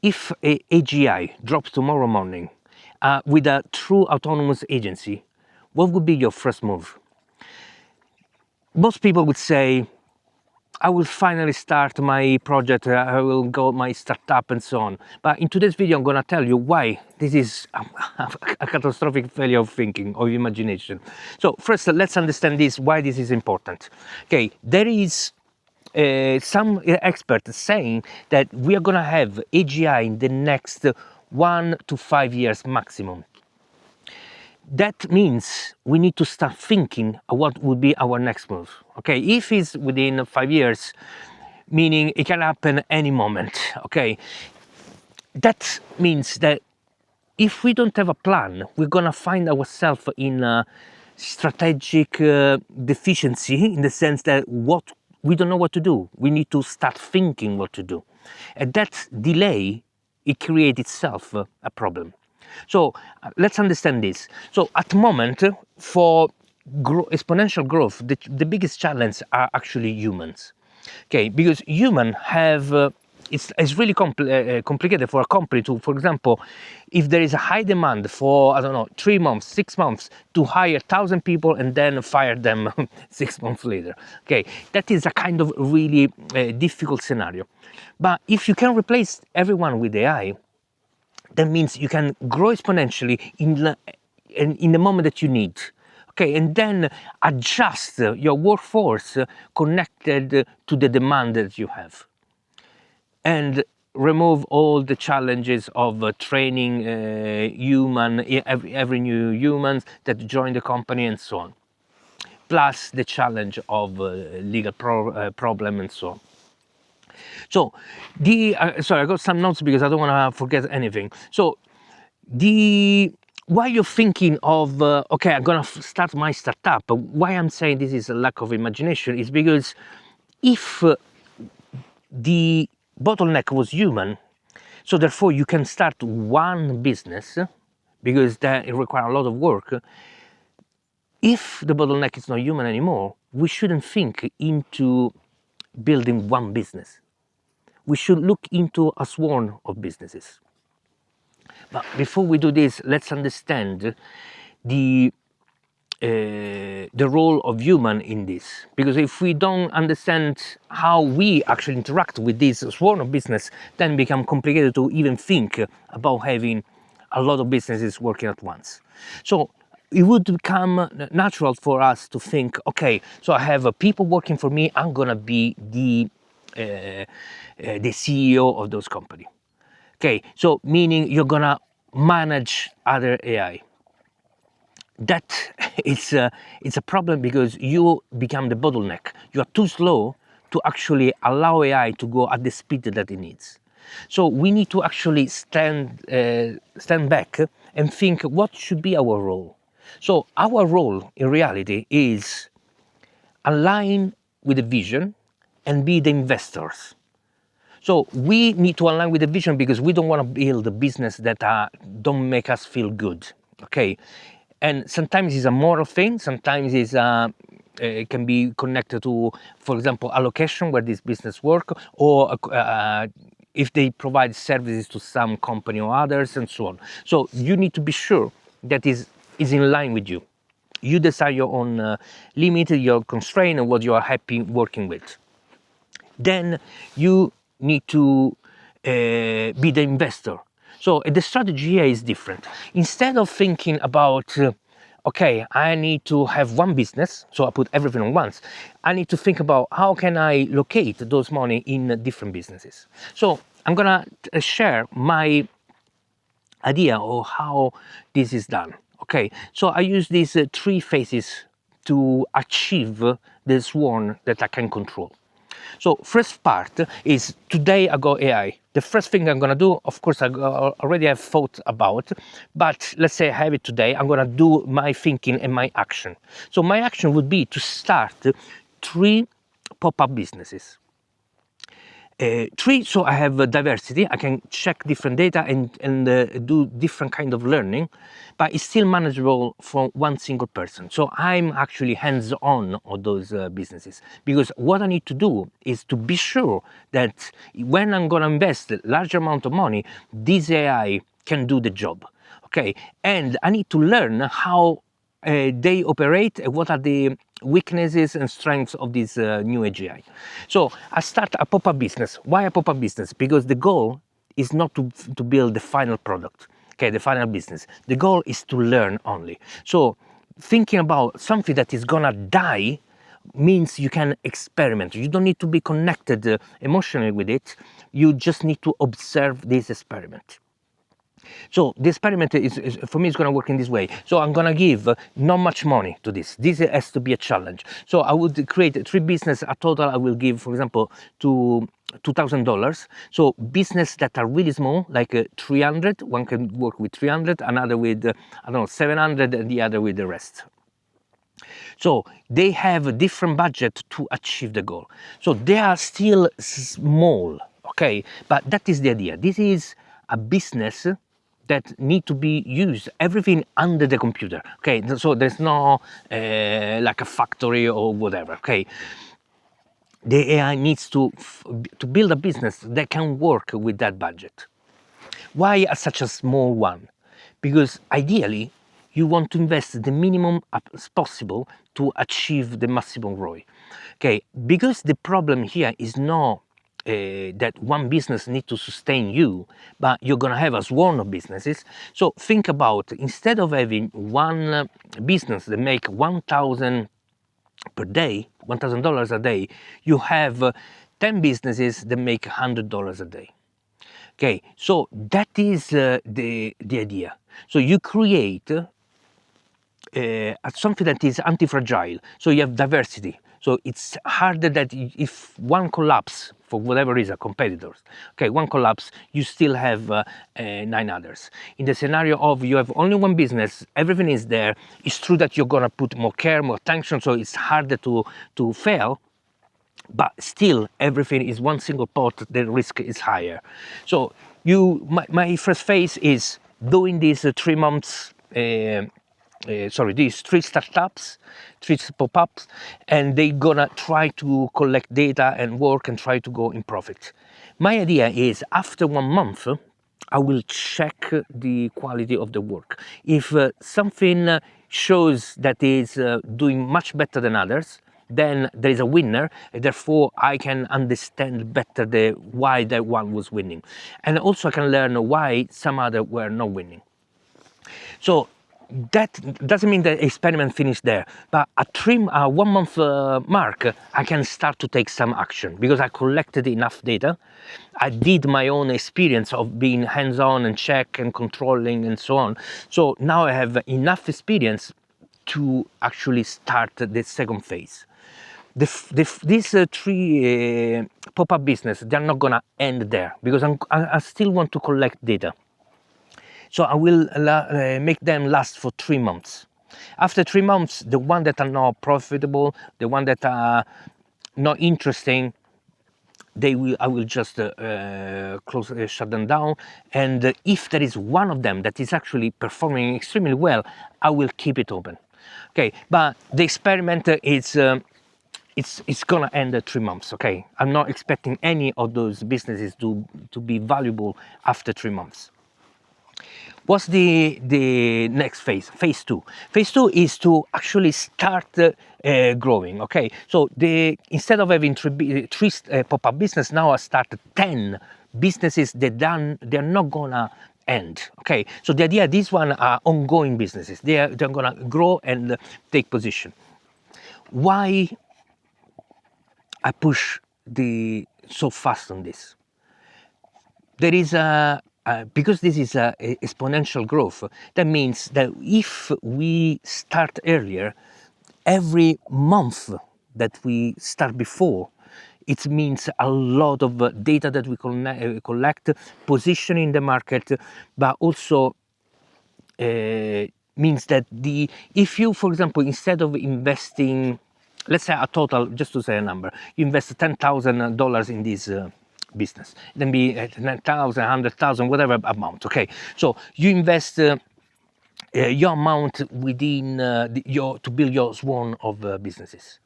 if a AGI drops tomorrow morning with a true autonomous agency, what would be your first move? Most people would say, I will finally start my project, I will go my startup and so on. But in today's video, I'm going to tell you why this is a catastrophic failure of thinking, of imagination. So first, let's understand why this is important. Okay, there is some experts saying that we are going to have AGI in the next 1 to 5 years maximum. That means we need to start thinking of what would be our next move. Okay, if it's within 5 years, meaning it can happen any moment. Okay, that means that if we don't have a plan, we're gonna find ourselves in a strategic deficiency, in the sense that we don't know what to do. We need to start thinking what to do, and that delay, it creates itself a problem. So let's understand this. So at the moment, for exponential growth, the biggest challenge are actually humans. Okay, because humans have it's really complicated for a company to, for example, if there is a high demand for, I don't know, 3 months, 6 months, to hire 1,000 people and then fire them 6 months later. Okay, that is a kind of really difficult scenario. But if you can replace everyone with AI, that means you can grow exponentially in the moment that you need. Okay, and then adjust your workforce connected to the demand that you have, and remove all the challenges of training every new humans that join the company and so on, plus the challenge of legal problem and so on. So sorry, I got some notes because I don't want to forget anything. So why you're thinking of okay, I'm gonna start my startup, but why I'm saying this is a lack of imagination is because if the bottleneck was human, so therefore you can start one business, because that it requires a lot of work. If the bottleneck is not human anymore, we shouldn't think into building one business. We should look into a swarm of businesses. But before we do this, let's understand the role of human in this. Because if we don't understand how we actually interact with this swarm of business, then it becomes complicated to even think about having a lot of businesses working at once. So it would become natural for us to think, okay, so I have people working for me, I'm gonna be the CEO of those companies. Okay, so meaning you're gonna manage other AI. That it's a problem because you become the bottleneck. You are too slow to actually allow AI to go at the speed that it needs. So we need to actually stand back and think what should be our role. So our role in reality is align with the vision and be the investors. So we need to align with the vision because we don't want to build a business that don't make us feel good. Okay, and sometimes it's a moral thing. Sometimes it can be connected to, for example, allocation where this business work, or if they provide services to some company or others, and so on. So you need to be sure that is in line with you. You decide your own limit, your constraint, and what you are happy working with. Then you need to be the investor. So the strategy here is different. Instead of thinking about, okay, I need to have one business, so I put everything on once, I need to think about how can I locate those money in different businesses. So I'm gonna share my idea of how this is done. Okay, so I use these 3 phases to achieve the swarm that I can control. So first part is, today I got AI. The first thing I'm gonna do, of course, I already have thought about, but let's say I have it today, I'm gonna do my thinking and my action. So my action would be to start 3 pop-up businesses. Three, so I have diversity. I can check different data and do different kind of learning, but it's still manageable for one single person. So I'm actually hands-on on those businesses, because what I need to do is to be sure that when I'm going to invest a large amount of money, this AI can do the job. Okay, and I need to learn how they operate, what are the weaknesses and strengths of this new AGI. So I start a pop-up business. Why a pop-up business? Because the goal is not to build the final product, okay, the final business. The goal is to learn only. So thinking about something that is gonna die means you can experiment. You don't need to be connected emotionally with it. You just need to observe this experiment. So the experiment is for me, it's going to work in this way. So I'm going to give not much money to this. This has to be a challenge. So I would create three business. A total I will give, for example, to $2,000. So business that are really small, like 300. One can work with 300, another with I don't know 700, and the other with the rest. So they have a different budget to achieve the goal. So they are still small, okay? But that is the idea. This is a business that need to be used, everything under the computer, okay? So there's no like a factory or whatever, okay? The AI needs to build a business that can work with that budget. Why such a small one? Because ideally, you want to invest the minimum as possible to achieve the maximum ROI. Okay, because the problem here is not that one business needs to sustain you, but you're gonna have a swarm of businesses. So think about, instead of having one business that make 1,000 per day, $1,000 a day, you have 10 businesses that make $100 a day. Okay, so that is the idea. So you create something that is anti-fragile. So you have diversity. So it's harder that if one collapse for whatever reason, competitors, okay, one collapse, you still have 9 others. In the scenario of you have only one business, everything is there. It's true that you're gonna put more care, more attention, so it's harder to fail. But still, everything is one single pot, the risk is higher. So my first phase is doing these 3 months, these 3 startups, 3 pop-ups, and they're gonna try to collect data and work and try to go in profit. My idea is after 1 month, I will check the quality of the work. If something shows that is doing much better than others, then there is a winner, and therefore I can understand better why that one was winning. And also I can learn why some other were not winning. So that doesn't mean the experiment finished there, but at 1 month mark, I can start to take some action because I collected enough data. I did my own experience of being hands-on and check and controlling and so on. So now I have enough experience to actually start the second phase. These 3 pop-up business, they're not gonna end there because I still want to collect data. So I will make them last for 3 months. After 3 months, the one that are not profitable, the one that are not interesting, I will just shut them down. And if there is one of them that is actually performing extremely well, I will keep it open. Okay, but the experiment is it's gonna end at 3 months. Okay, I'm not expecting any of those businesses to be valuable after 3 months. What's the next phase? Phase 2. Phase 2 is to actually start growing. Okay, so instead of having 3 pop-up business, now I started 10 businesses that they're not gonna end. Okay, so the idea, these one are ongoing businesses. They're gonna grow and take position. Why I push so fast on this? There is because this is exponential growth, that means that if we start earlier, every month that we start before, it means a lot of data that we collect, position in the market, but also means that if you, for example, instead of investing, let's say a total, just to say a number, you invest $10,000 in this business. It can be 10,000, 100,000, whatever amount. Okay, so you invest your amount within to build your swarm of businesses.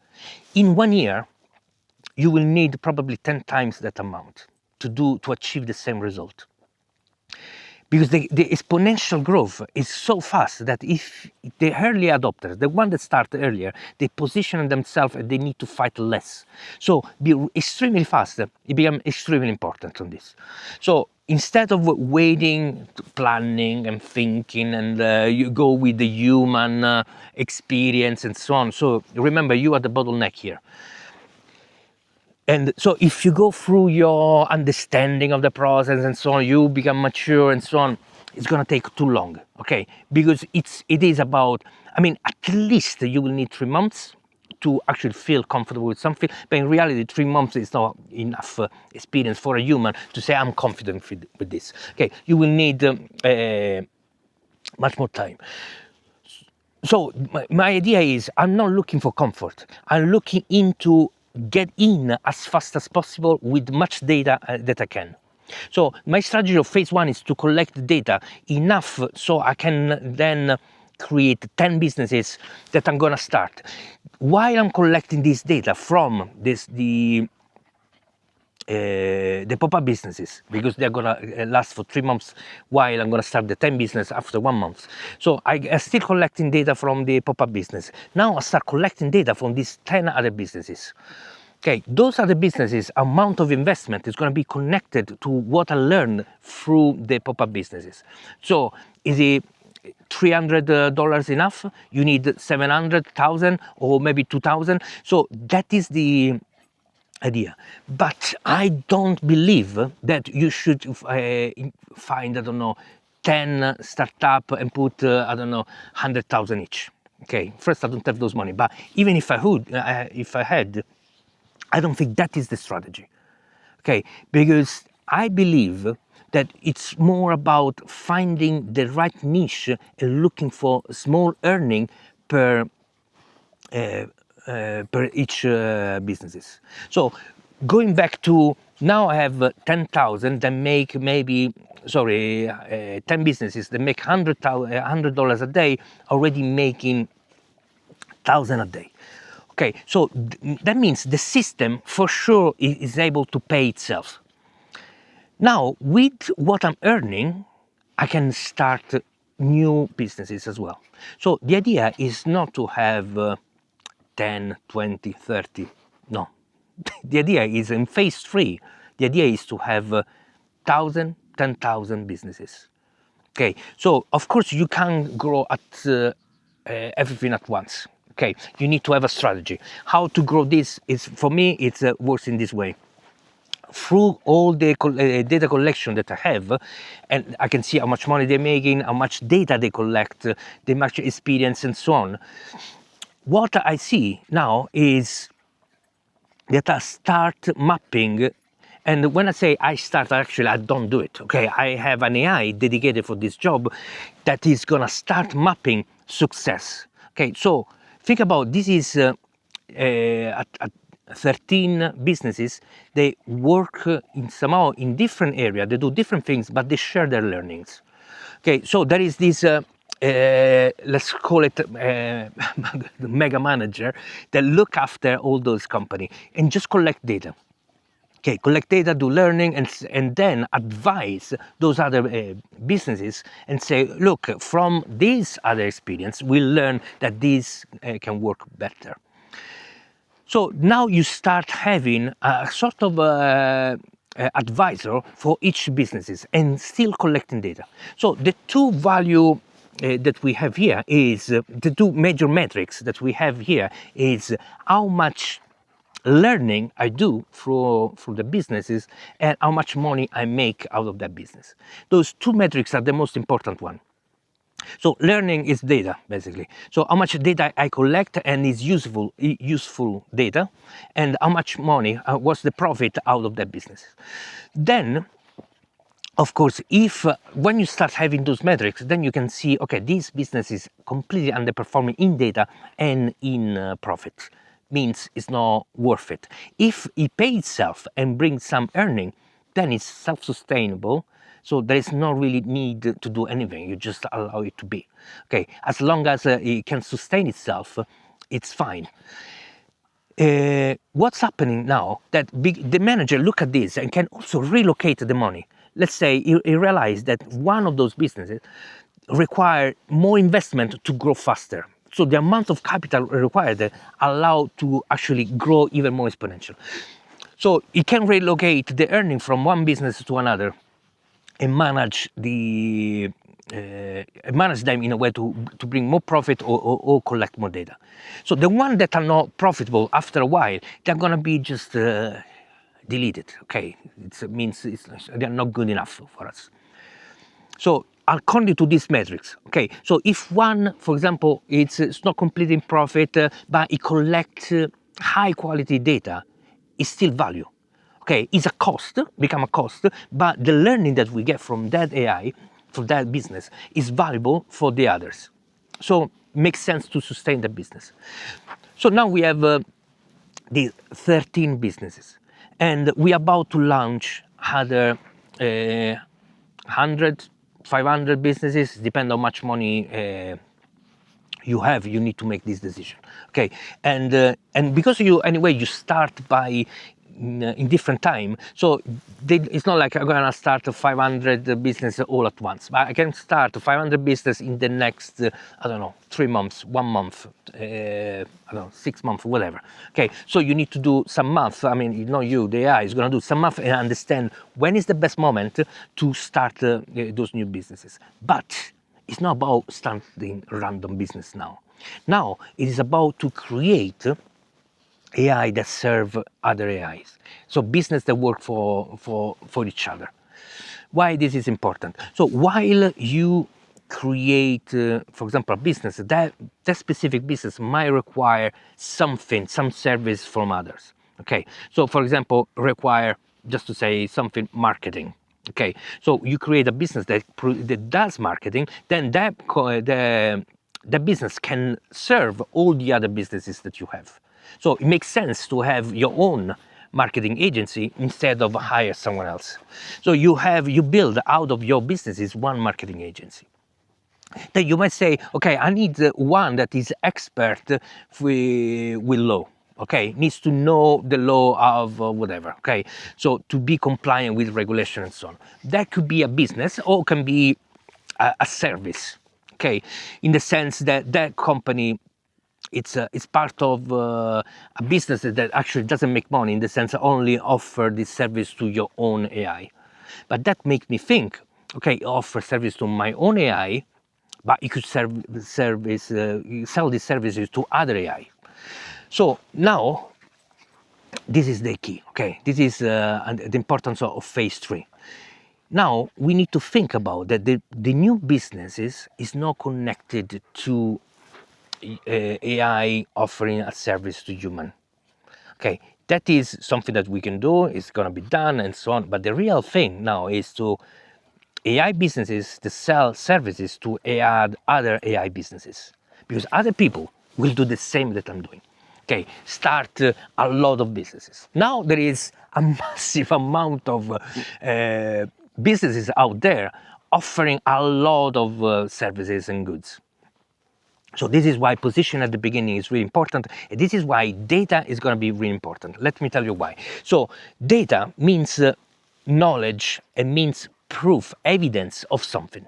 In 1 year, you will need probably 10 times that amount to achieve the same result. Because the exponential growth is so fast that if the early adopters, the one that start earlier, they position themselves and they need to fight less. So be extremely fast, it becomes extremely important on this. So instead of waiting, planning and thinking, and you go with the human experience and so on. So remember, you are the bottleneck here. And so if you go through your understanding of the process and so on, you become mature and so on, it's going to take too long, okay? Because it is about, I mean, at least you will need 3 months to actually feel comfortable with something. But in reality, 3 months is not enough experience for a human to say, I'm confident with this. Okay, you will need much more time. So my idea is I'm not looking for comfort. I'm looking into get in as fast as possible with much data that I can. So my strategy of phase 1 is to collect data enough so I can then create 10 businesses that I'm gonna start. While I'm collecting this data from the pop-up businesses, because they're gonna last for 3 months while I'm gonna start the 10 business after 1 month. So I'm still collecting data from the pop-up business. Now I start collecting data from these 10 other businesses. Okay, those other businesses, amount of investment is gonna be connected to what I learned through the pop-up businesses. So is it $300 enough? You need 700,000 or maybe 2,000. So that is the idea. But I don't believe that you should find, I don't know, 10 startup and put, I don't know, 100,000 each. Okay, first I don't have those money, but even if I would, if I had, I don't think that is the strategy. Okay, because I believe that it's more about finding the right niche and looking for small earning per each businesses. So going back to now I have 10,000 that make maybe, sorry, 10 businesses that make $100 a day, already making 1,000 a day. Okay, so that means the system for sure is able to pay itself. Now, with what I'm earning, I can start new businesses as well. So the idea is not to have 10, 20, 30. No. The idea is in phase 3, the idea is to have 1,000, 10,000 businesses. Okay, so of course you can't grow at everything at once. Okay, you need to have a strategy. How to grow this is, for me, it works in this way. Through all the data collection that I have, and I can see how much money they're making, how much data they collect, the much experience and so on. What I see now is that I start mapping, and when I say I start, actually I don't do it. Okay, I have an AI dedicated for this job that is gonna start mapping success. Okay, so think about this is at 13 businesses. They work in somehow in different area. They do different things, but they share their learnings. Okay, so there is this. Let's call it mega manager that look after all those companies and just collect data. Okay, collect data, do learning, and then advise those other businesses and say, look, from this other experience, we learn that this can work better. So now you start having a sort of advisor for each businesses and still collecting data. So the two value that we have here is the two major metrics that we have here is how much learning I do through the businesses and how much money I make out of that business. Those two metrics are the most important one. So learning is data, basically. So how much data I collect and is useful data, and how much money, what's the profit out of that business. Then, of course, if when you start having those metrics, then you can see, okay, this business is completely underperforming in data and in profit. Means it's not worth it. If it pays itself and brings some earning, then it's self-sustainable. So there is no really need to do anything. You just allow it to be. Okay, as long as it can sustain itself, it's fine. What's happening now that the manager look at this and can also relocate the money. Let's say he realized that one of those businesses require more investment to grow faster. So the amount of capital required allow to actually grow even more exponential. So it can relocate the earning from one business to another and manage them in a way to bring more profit or collect more data. So the ones that are not profitable after a while, they're gonna be just deleted. Okay, it means they're not good enough for us. So according to these metrics, okay, so if one, for example, it's not completing profit, but it collects high quality data, it's still value. Okay, it's a cost, become a cost, but the learning that we get from that AI, from that business, is valuable for the others. So makes sense to sustain the business. So now we have the 13 businesses, and we are about to launch other 100, 500 businesses, depend how much money you have. You need to make this decision. Okay, and because you start by in different time, so it's not like I'm gonna start 500 business all at once, but I can start 500 business in the next I don't know, 3 months, 1 month, I don't know, 6 months, whatever. Okay, so you need to do some math. I mean, the AI is gonna do some math and understand when is the best moment to start those new businesses. But it's not about starting random business now. Now it is about to create AI that serve other AIs. So business that work for each other. Why this is important? So while you create, for example, a business, that specific business might require something, some service from others. Okay, so for example, require, just to say something, marketing. Okay, so you create a business that does marketing, then the business can serve all the other businesses that you have. So it makes sense to have your own marketing agency instead of hire someone else. So you build out of your businesses one marketing agency. Then you might say, okay, I need one that is expert with law. Okay, needs to know the law of whatever. Okay, so to be compliant with regulation and so on. That could be a business or can be a service. Okay, in the sense that that company it's part of a business that actually doesn't make money, in the sense only offer this service to your own AI. But that makes me think, okay, offer service to my own AI, but you could sell these services to other AI. So now, this is the key, okay? This is the importance of phase 3. Now, we need to think about that the new businesses is not connected to AI offering a service to human. Okay, that is something that we can do, it's gonna be done and so on, but the real thing now is to AI businesses to sell services to other AI businesses, because other people will do the same that I'm doing. Okay, start a lot of businesses. Now there is a massive amount of businesses out there offering a lot of services and goods. So this is why position at the beginning is really important. And this is why data is going to be really important. Let me tell you why. So data means knowledge and means proof, evidence of something.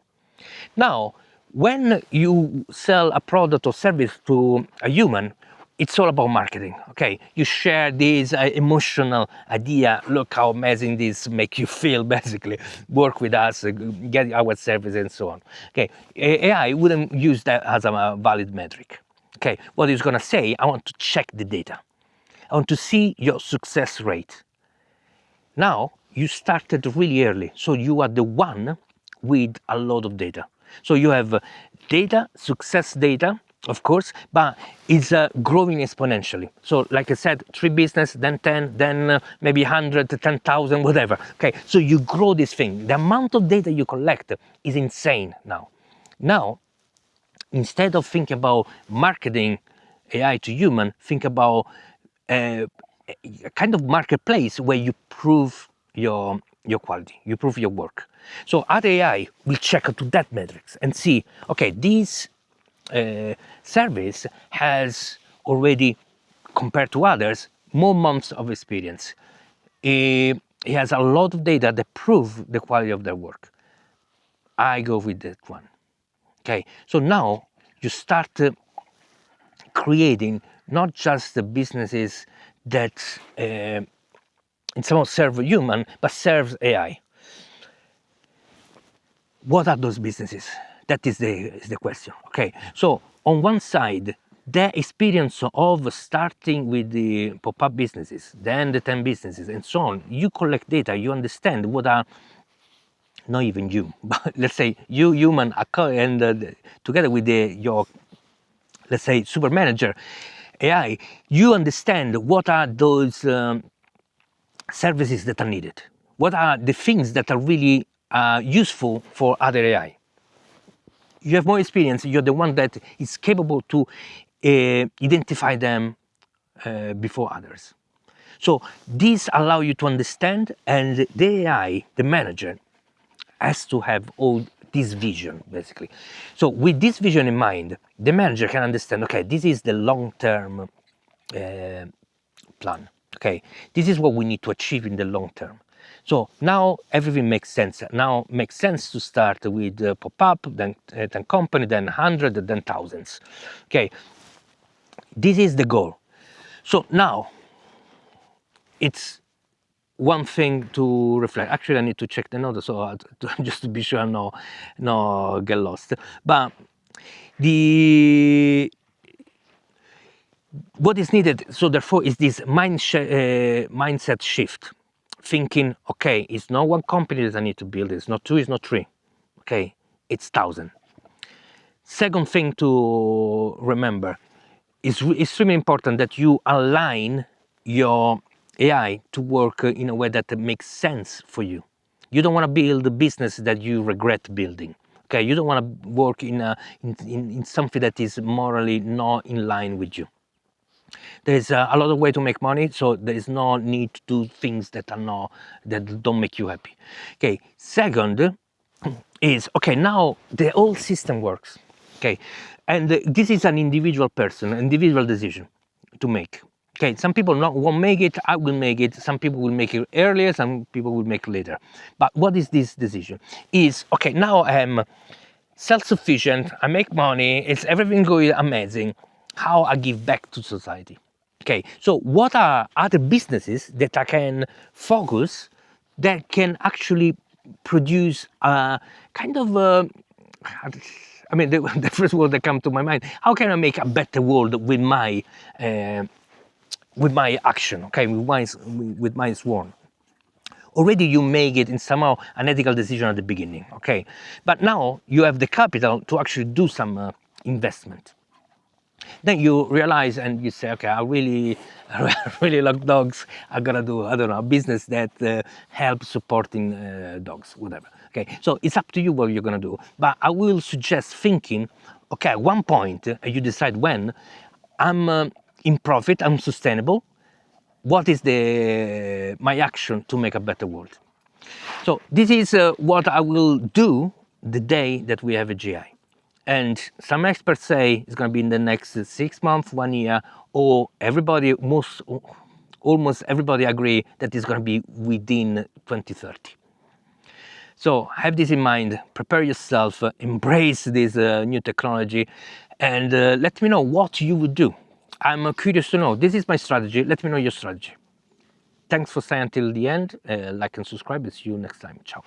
Now, when you sell a product or service to a human, it's all about marketing. Okay, you share this emotional idea. Look how amazing this make you feel. Basically, work with us, get our service, and so on. Okay, AI wouldn't use that as a valid metric. Okay, what it's gonna say? I want to check the data. I want to see your success rate. Now you started really early, so you are the one with a lot of data. So you have data, success data, of course, but it's growing exponentially. So like I said, 3 business, then 10, then maybe 100, 10,000, whatever. Okay, so you grow this thing. The amount of data you collect is insane now. Now, instead of thinking about marketing AI to human, think about a kind of marketplace where you prove your your quality, you prove your work. So other AI will check to that metrics and see, okay, this service has already, compared to others, more months of experience. It has a lot of data that prove the quality of their work. I go with that one. Okay, so now you start creating not just the businesses that in some serve human, but serves AI. What are those businesses? That is the question. Okay, so on one side, the experience of starting with the pop-up businesses, then the 10 businesses, and so on, you collect data, you understand what are, not even you, but let's say you human, and together with your, let's say, super manager AI, you understand what are those services that are needed, what are the things that are really useful for other AI. You have more experience, you're the one that is capable to identify them before others. So these allow you to understand, and the AI, the manager, has to have all this vision, basically. So with this vision in mind, the manager can understand, okay, this is the long-term plan. Okay, this is what we need to achieve in the long term. So now everything makes sense. Now makes sense to start with pop-up, then company, then 100, then thousands. Okay, this is the goal. So now it's one thing to reflect. Actually, I need to check the notes, so just to be sure I no get lost. But the what is needed, so therefore, is this mindset shift. Thinking, okay, it's not one company that I need to build, it's not two, it's not three. Okay, it's 1,000. Second thing to remember is extremely important that you align your AI to work in a way that makes sense for you. You don't want to build a business that you regret building. Okay, you don't want to work in something that is morally not in line with you. There's a lot of way to make money, so there is no need to do things that don't make you happy. Okay, second is, okay, now the whole system works. Okay, and this is an individual person, individual decision to make. Okay, some people won't make it, I will make it, some people will make it earlier, some people will make it later. But what is this decision? Is, okay, now I'm self-sufficient, I make money, it's everything going amazing. How I give back to society? Okay, so what are other businesses that I can focus that can actually produce a kind of I mean, the first word that comes to my mind, how can I make a better world with my action, okay, with my sworn? Already you make it in somehow an ethical decision at the beginning, okay? But now you have the capital to actually do some investment. Then you realize and you say, okay, I really love dogs. I gotta do, I don't know, a business that helps supporting dogs, whatever. Okay, so it's up to you what you're gonna do. But I will suggest thinking, okay, at one point, you decide when, I'm in profit, I'm sustainable. What is my action to make a better world? So this is what I will do the day that we have a GI. And some experts say it's going to be in the next 6 months, 1 year, or almost everybody agree that it's going to be within 2030. So have this in mind, prepare yourself, embrace this new technology, and let me know what you would do. I'm curious to know. This is my strategy. Let me know your strategy. Thanks for staying until the end. Like and subscribe. See you next time. Ciao.